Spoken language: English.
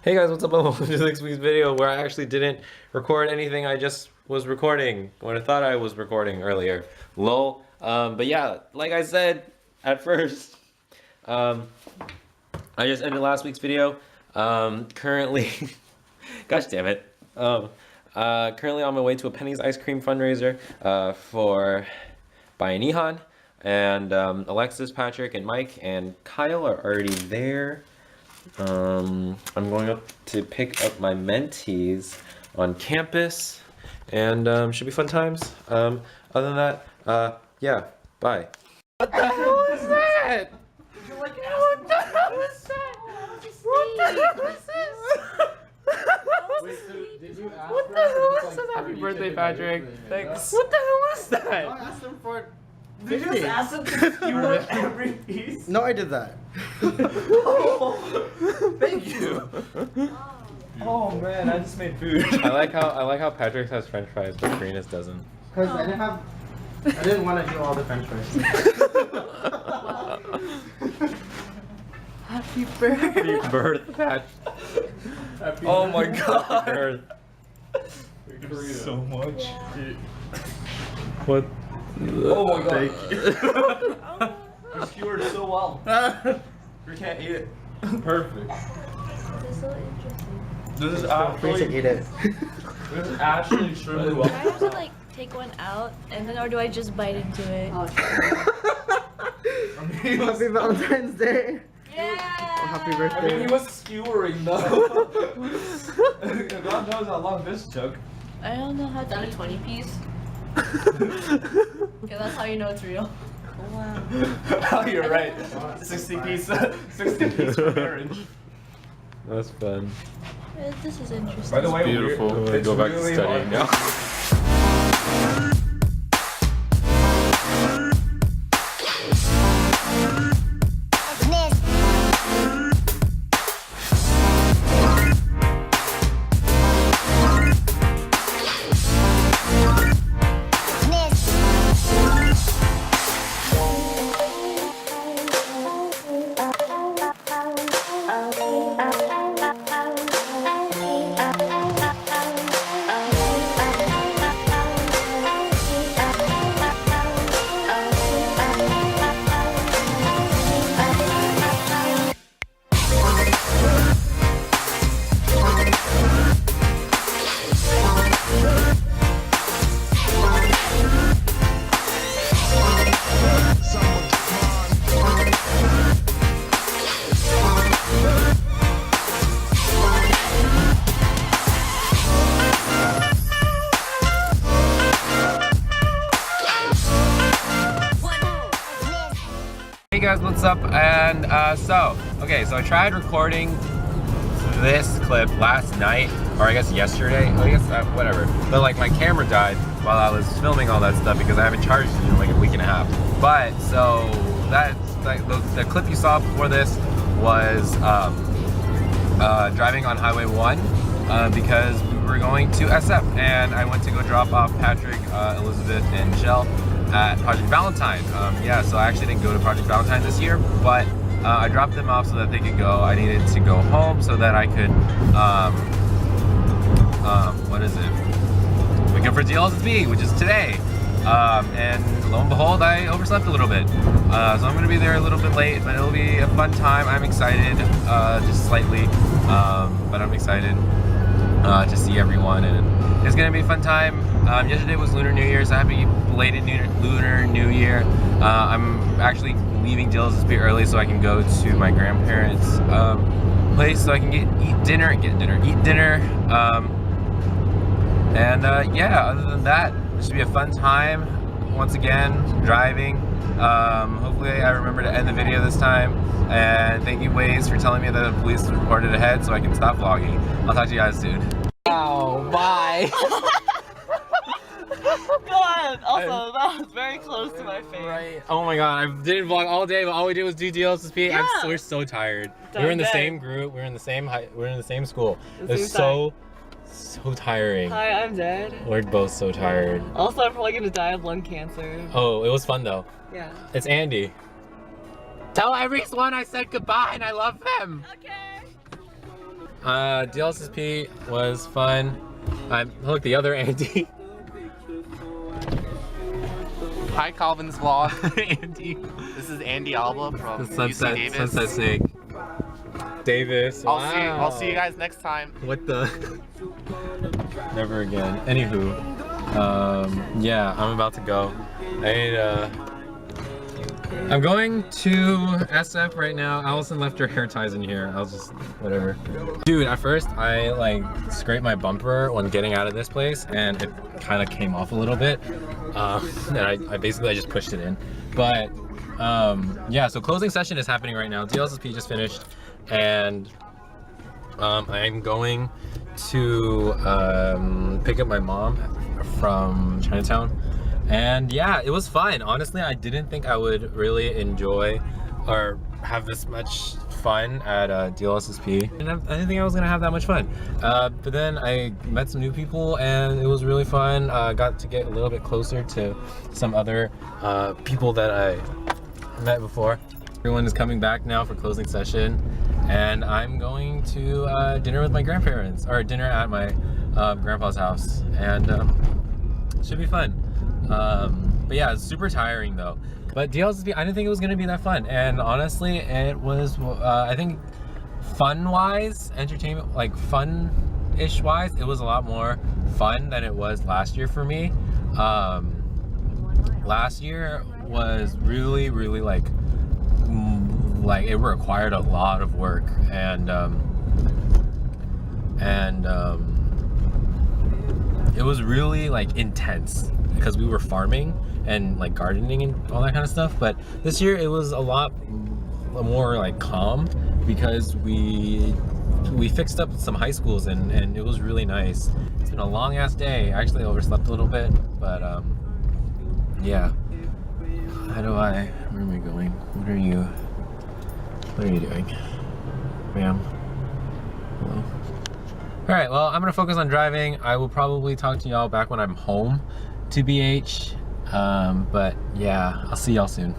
Hey guys, what's up? Welcome to next week's video where I actually didn't record anything. I just was recording when I thought I was recording earlier. Lol. But yeah, like I said at first, I just ended last week's video. Currently, gosh damn it. Currently on my way to a Penny's ice cream fundraiser for by Nihan, and Alexis, Patrick, and Mike and Kyle are already there. I'm going up to pick up my mentees on campus, and should be fun times. Other than that, yeah, bye. What the hell is that? What the hell is that? What the hell is this? Wait, so did you ask What the hell is that? Happy birthday, Patrick. Thanks. What the hell is that? I asked him for. Did you just ask him to skewer every piece? No, I did that. Thank you. Oh man, I just made food. I like how Patrick has French fries, but Karina's doesn't. Because I didn't want to do all the French fries. Happy birthday. Happy birthday, Pat. Oh my god. Birth. So much. What? Oh my god. Thank you. You skewered so well. You can't eat it. Perfect. This is so interesting. This is Please actually. eat it. This is actually extremely well. Do I have to like take one out and then, or do I just bite into it? Happy Valentine's Day. Yeah. Happy I mean, birthday. he was skewering though. God knows how long this took. I don't know how to. Done a 20 piece. Okay, that's how you know it's real. Wow. Oh, you're right. 60 piece for marriage. That's fun. This is interesting. By the way, Beautiful. I'm gonna it's go back to really studying hard. now. Hey guys, what's up? And so I tried recording this clip last night, or I guess yesterday. I guess whatever. But like my camera died while I was filming all that stuff because I haven't charged it in like a week and a half. But so that's like the clip you saw before this was driving on Highway 1 because we were going to SF, and I went to go drop off Patrick, Elizabeth, and Michelle at Project Valentine. Yeah, so I actually didn't go to Project Valentine this year, but I dropped them off so that they could go. I needed to go home so that I could, wake up for DLSB, which is today. And lo and behold, I overslept a little bit. So I'm gonna be there a little bit late, but it'll be a fun time. I'm excited, just slightly, but I'm excited to see everyone, and it's gonna be a fun time. Yesterday was Lunar New Year, so happy belated Lunar New Year. I'm actually leaving DLSB early so I can go to my grandparents' place so I can eat dinner. Yeah, other than that, it should be a fun time. Once again, driving. Hopefully I remember to end the video this time. And thank you, Waze, for telling me that the police reported ahead so I can stop vlogging. I'll talk to you guys soon. Oh, bye. God, also that was very close to my face. Right. Oh my god, I didn't vlog all day, but all we did was do DLSP. Yeah. We're so tired. Done We were in the day. same group. We were in the same school. The It was same so tiring. Hi, I'm dead. We're both so tired. Also, I'm probably gonna die of lung cancer. Oh, it was fun though. Yeah. It's Andy. Tell everyone I said goodbye and I love them. Okay. DLSSP was fun. Look, the other Andy. Hi, Calvin's vlog. Andy. This is Andy Alba from The UC Davis. Sunset Snake. Davis. I'll see you guys next time. What the? Never again. Anywho, yeah, I'm about to go. I'm going to SF right now. Allison left her hair ties in here. I'll just, whatever. Dude, at first I like scraped my bumper when getting out of this place and it kind of came off a little bit. And I basically just pushed it in. But yeah, so closing session is happening right now. DLSSP just finished and I'm going to pick up my mom from Chinatown. And yeah, it was fun. Honestly, I didn't think I would really enjoy or have this much fun at DLSSP. And I didn't think I was gonna have that much fun. But then I met some new people and it was really fun. Got to get a little bit closer to some other people that I met before. Everyone is coming back now for closing session. And I'm going to dinner with my grandparents, or dinner at my grandpa's house. And it should be fun. But yeah, it's super tiring though. But DLSSP, I didn't think it was gonna be that fun, and honestly, it was. I think fun-wise, entertainment, like fun-ish wise, it was a lot more fun than it was last year for me. Last year was really, really like it required a lot of work, and it was really like intense because we were farming and like gardening and all that kind of stuff. But this year it was a lot more like calm because we fixed up some high schools and it was really nice. It's been a long ass day. I actually overslept a little bit, but yeah. Where am I going? What are you doing? Ma'am? Hello? Alright, well, I'm gonna focus on driving. I will probably talk to y'all back when I'm home to BH. But yeah, I'll see y'all soon.